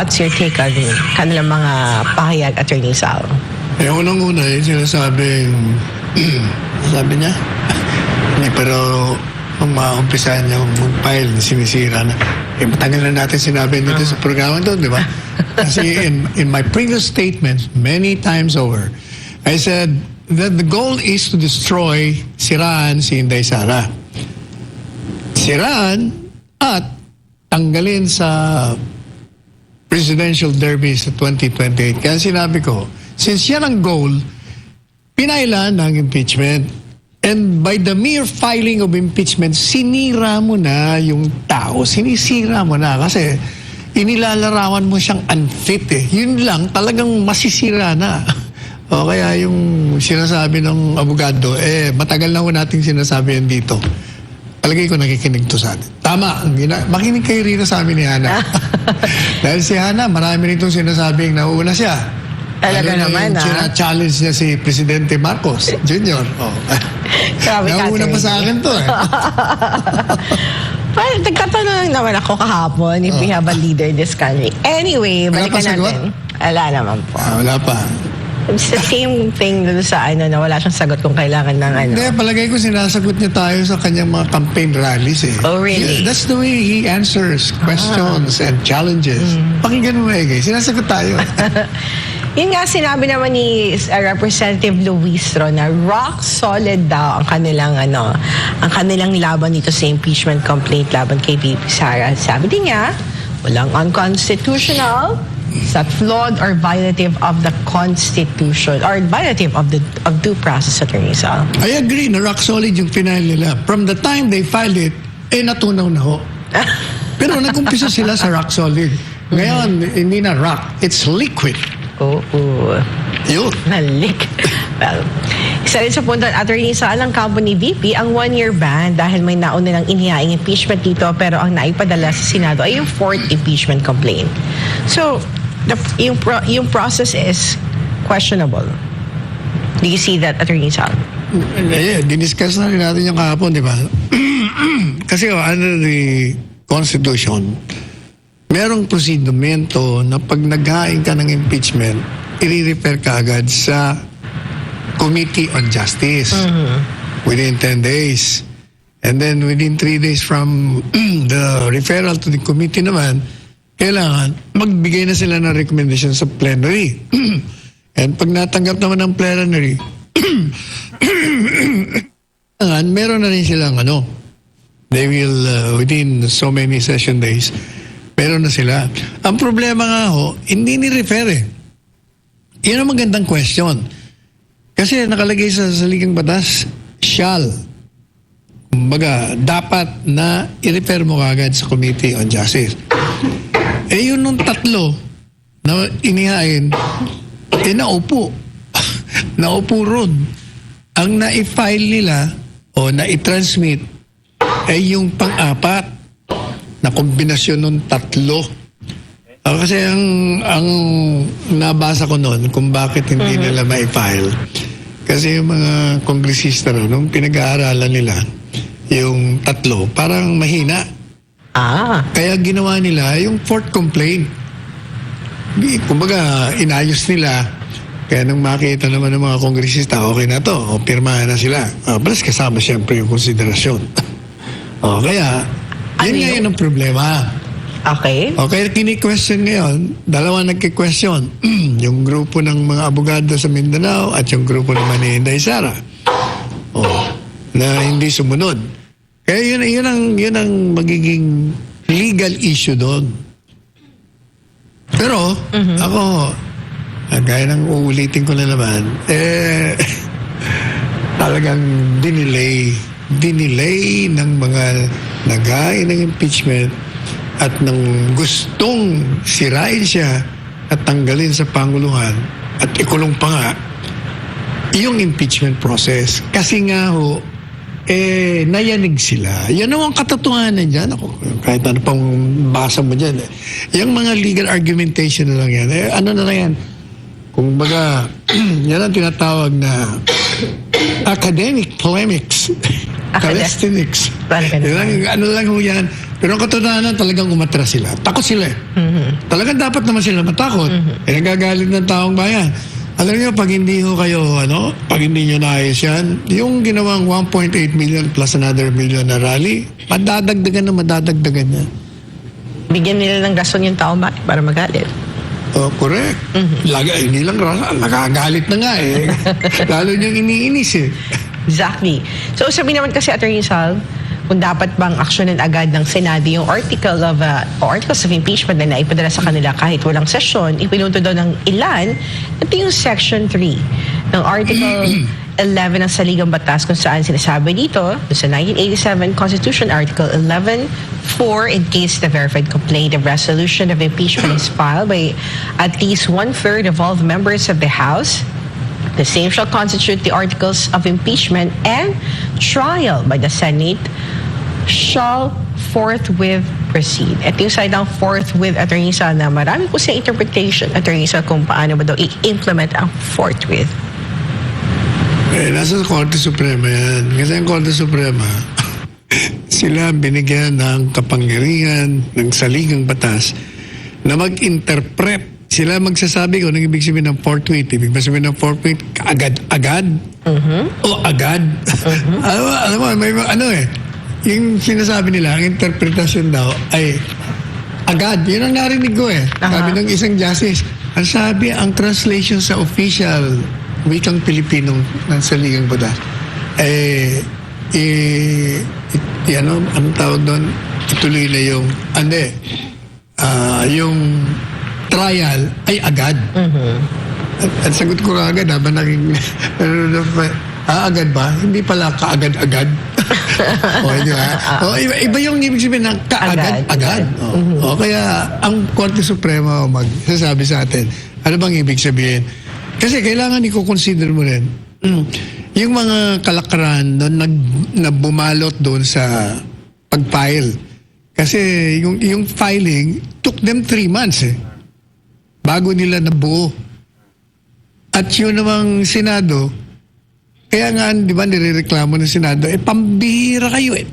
what's your take on kanilang mga pahayag, Attorney Sal? Unang-una, sinasabing, sabi niya, pero kung maumpisahan niya yung file, sinisira na. Matagal na natin sinabi dito sa programa doon, di ba? Kasi in my previous statements, many times over, I said that the goal is to destroy, siraan si Inday Sara. Siraan at tanggalin sa presidential derby sa 2028. Kaya sinabi ko, since yan ang goal, pinailan ng impeachment. And by the mere filing of impeachment, sinira mo na yung tao. Sinisira mo na kasi inilalarawan mo siyang unfit eh. Yun lang, talagang masisira na. O kaya yung sinasabi ng abogado, matagal na ho nating sinasabi yan dito. Palagay ko nakikinig to sa atin. Tama, makinig kayo rito sa amin ni Hana. Dahil si Hana, marami rin itong sinasabing nauuna siya. Talaga naman, challenge niya si Presidente Marcos Jr. Nauna pa sa akin to eh. Well, nagkatanong naman ako kahapon if we have a leader in this country. Anyway, balikan natin. Wala naman po. Wala pa. It's the same thing dun sa na wala siyang sagot kung kailangan ng Hindi, palagay ko sinasagot niya tayo sa kanyang mga campaign rallies eh. Oh, really? That's the way he answers questions and challenges. Pakinggan mo sinasagot tayo. Yun nga, sinabi naman ni Representative Luistro na rock solid daw ang kanilang ang kanilang laban dito sa impeachment complaint laban kay VP Sara. Sabi din niya, walang unconstitutional, sa flawed or violative of the Constitution or violative of due process, Attorney Sal. I agree na rock solid yung final nila. From the time they filed it, natunaw na ho. Pero nag-umpisa sila sa rock solid. Ngayon, hindi na rock, it's liquid. Oo. Yun. Nalik. Well, isa rin sa punto, Attorney Sal, ang kampo ni VP, ang 1-year ban dahil may nauna ng inihaing impeachment dito pero ang naipadala sa Senado ay yung 4th impeachment complaint. So, yung process is questionable. Do you see that, Attorney Sal? Diniscuss na rin natin yung kahapon, di ba? Kasi under the Constitution, merong prosedimento na pag naghain ka ng impeachment, i-refer ka agad sa Committee on Justice within 10 days. And then within 3 days from the referral to the committee naman, kailangan magbigay na sila ng recommendation sa plenary. And pag natanggap naman ng plenary, meron na rin silang they will, within so many session days, meron na sila. Ang problema nga hindi ni-refer eh. Yan ang magandang question. Kasi nakalagay sa saligang batas, shall. Kumbaga, dapat na i-refer mo kagad sa Committee on Justice. Yun nung tatlo na inihain, naupo. Naupo ron. Ang na-file nila o na-transmit ay yung pang-apat na kombinasyon ng tatlo. Kasi ang nabasa ko noon kung bakit hindi nila ma-file. Kasi yung mga kongresista nung pinag-aaralan nila, yung tatlo, parang mahina. Kaya ginawa nila yung 4th complaint. Kumbaga, inayos nila. Kaya nung makita naman ng mga kongresista, okay na to, pirmahan na sila. Plus kasama siyempre yung konsiderasyon. Kaya, yun ang problema. Okay. Okay, kini-question ngayon, dalawa nagki-question. Yung grupo ng mga abogado sa Mindanao at yung grupo naman ni Inday Sara. Na hindi sumunod. Kaya yun ang magiging legal issue doon. Pero, ako, gaya ng uulitin ko na naman, talagang dinelay ng mga naghain ng impeachment at nang gustong sirain siya at tanggalin sa Panguluhan at ikulong pa nga yung impeachment process. Kasi nga nayanig sila. Yan ang katotohanan dyan. Kahit ano pang basa mo dyan. Yung mga legal argumentation na lang yan. Ano na lang yan? Kung baga, yan ang tinatawag na academic polemics. Calisthenics. Ano lang ho yan. Pero ang katotohanan, talagang umatras sila. Takot sila eh. Talagang dapat naman sila matakot. Eh, nagagalit ng taong bayan. Alam niyo, pag hindi ho kayo, pag hindi nyo naayos yan, yung ginawang 1.8 million plus another million na rally, madadagdagan yan. Bigyan nila ng rason yung taong bayan para magalit. Oh, correct. Hindi lang rasa, nakagalit na nga eh. Lalo niyang iniinis eh. Exactly. So sabi naman kasi Attorney Sal, kung dapat bang aksyonin agad ng Senado yung articles of impeachment na naipadala sa kanila kahit walang sesyon, ipinunto daw ng ilan. Ito yung Section 3 ng Article 11 ng Saligang Batas kung saan sinasabi dito sa 1987 Constitution Article 11.4, in case the verified complaint of resolution of impeachment is filed by at least 1/3 of all the members of the House, the same shall constitute the articles of impeachment, and trial by the Senate shall forthwith proceed. At yung side ng forthwith, Attorney Sal, na marami po sa interpretation, Attorney Sal, kung paano ba daw i-implement ang forthwith. Eh, nasa Korte Suprema yan. Kasi ang Korte Suprema, sila binigyan ng kapangyarihan ng saligang batas na mag-interpret. Sila magsasabi kung anong ibig sabihin ng forthwith. Ibig sabihin ng forthwith, agad-agad. O agad. Alam mo, may yung sinasabi nila, ang interpretasyon daw ay agad. Yun ang narinig ko eh. Sabi ng isang justice. Ang sabi, ang translation sa official wikang Pilipinong ng saligang batas, anong tawag doon? Ituloy na yung, yung trial ay agad. At sagot ko agad, habang naging, agad ba? Hindi pala kaagad-agad. Iba yung ibig sabihin ng kaagad-agad. Kaya ang Korte Suprema magsasabi sa atin, ano bang ibig sabihin? Kasi kailangan i-consider mo rin, yung mga kalakaran doon na bumalot doon sa pag-file. Kasi yung filing took them 3 months bago nila nabuo. At yun namang Senado, kaya nga, di ba, nirereklamo ng Senado, pambihira kayo 3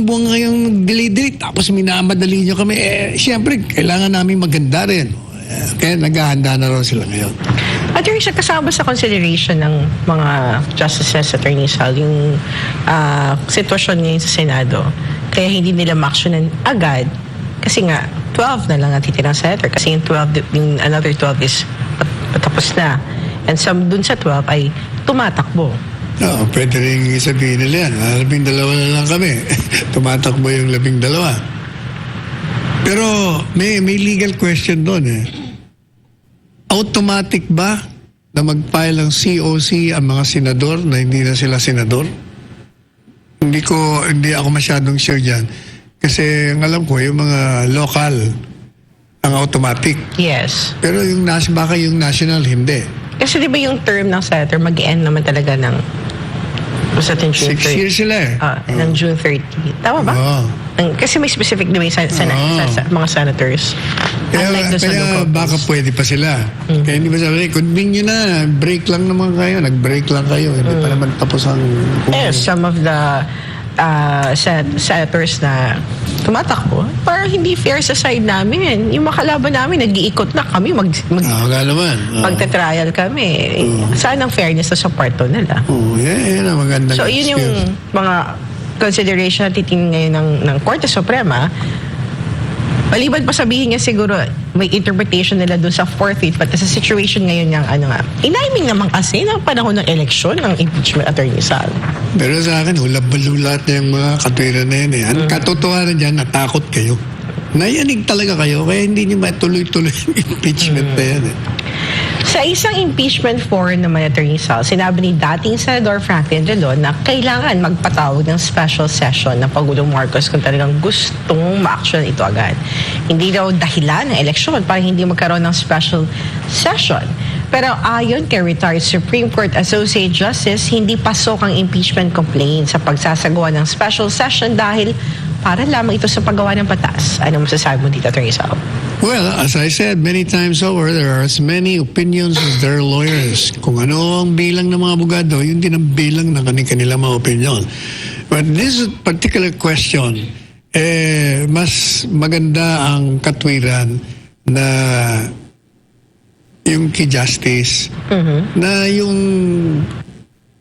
buwan kayong delay-delay, tapos minamadali nyo kami. Siyempre, kailangan namin maganda rin. Kaya naghahanda na raw sila ngayon. Attorney, siya kasama sa consideration ng mga justices, Attorney Sal, yung sitwasyon ngayon sa Senado. Kaya hindi nila ma-actionan agad. Kasi nga, 12 na lang ang titirang senator. Kasi yung another 12 is patapos na. And dun sa 12 ay tumatakbo. No, pwede rin sabihin nila yan. 12 na lang kami. Tumatakbo yung 12. Pero may legal question doon Automatic ba na mag-file ng COC ang mga senador na hindi na sila senador? Hindi ako masyadong sure dyan. Kasi ang alam ko, yung mga local ang automatic. Yes. Pero baka yung national, hindi. Kasi di ba yung term ng senator mag-end naman talaga ng basta June 6 30. years sila ng June 30. Tama ba? Kasi may specific na sa mga senators. Unlike Kaya baka pwede pa sila. Kaya hindi ba sabi, continue na, break lang naman kayo, nag-break lang kayo. Hindi pa naman tapos ang... Some of the senators na tumatakbo, parang hindi fair sa side namin. Yung makalaban namin, nag-iikot na kami, magta-trial kami. Saan ang fairness sa parto nila? Yan ang magandang So, yun yung mga consideration na titingin ngayon ng Korte Suprema. Maliban pa sabihin niya siguro may interpretation nila doon sa forfeit, but sa situation ngayon niyang iniming naman kasi ng panahon ng eleksyon ng impeachment, Attorney Sal. Pero sa akin, hulab-balulat na yung mga katwiran na yan Ang katotohanan dyan, natakot kayo. Nayanig talaga kayo, kaya hindi niyo matuloy-tuloy yung impeachment na yan Sa isang impeachment forum naman, Attorney Sal, sinabi ni dating Senador Franklin Drilon na kailangan magpatawag ng special session ng Pangulong Marcos kung talagang gustong ma-action ito agad. Hindi daw dahilan ng eleksyon para hindi magkaroon ng special session. Pero ayon kay retired Supreme Court Associate Justice, hindi pasok ang impeachment complaint sa pagsasagawa ng special session dahil para lamang ito sa paggawa ng batas. Ano masasabi mo dito, Attorney Sal? Well, as I said many times over, there are as many opinions as there are lawyers. Kung ano ang bilang ng mga abogado, yun din ang bilang ng kanilang mga opinion. But this particular question mas maganda ang katwiran na yung kay Justice na yung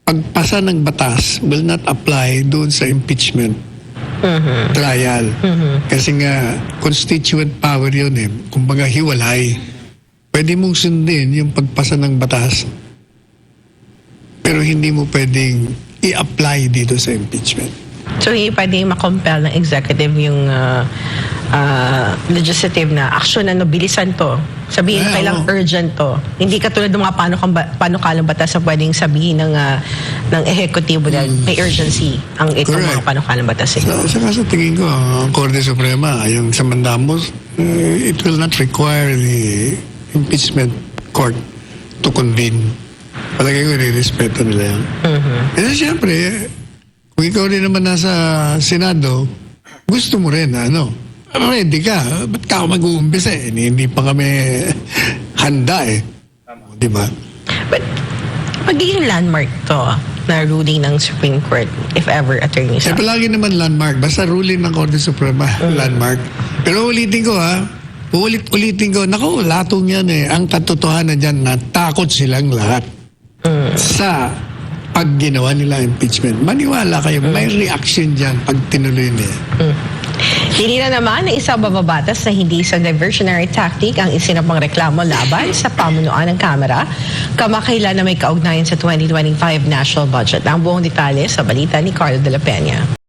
pagpasa ng batas will not apply doon sa impeachment trial. Kasi nga, constituent power yun eh. Kumbaga, hiwalay. Pwede mong sundin yung pagpasa ng batas, pero hindi mo pwedeng i-apply dito sa impeachment. So, hindi pwede makompel ng executive yung legislative na action na bilisan to. Sabihin na kailang urgent to. Hindi katulad ng mga panukalang batas na pwedeng sabihin ng ehekutibo na may urgency ang itong mga panukalang batas. Saka sa tingin ko, ang Korte Suprema, yung sa mandamos, it will not require the impeachment court to convene. Palagay ko, respeto nila yan. Kasi siyempre, kung ikaw rin naman nasa Senado, gusto mo rin, ready ka. Ba't ka ako mag-uumpisa eh? Hindi pa kami handa eh. Di ba? But, magiging landmark to na ruling ng Supreme Court if ever attorney siya. Palagi naman landmark. Basta ruling ng Korte Suprema, landmark. Pero ulitin ko ulitin ko, naku, latong yan eh. Ang katotohanan dyan, natakot silang lahat sa pag ginawa nila impeachment. Maniwala kayo, may reaction dyan pag tinuloy niya. Hinila naman na isang bababatas na hindi isang diversionary tactic ang isinapang reklamo laban sa pamunuan ng Kamara kamakailan na may kaugnayan sa 2025 national budget. Ang buong detalye sa balita ni Carlo de la Peña.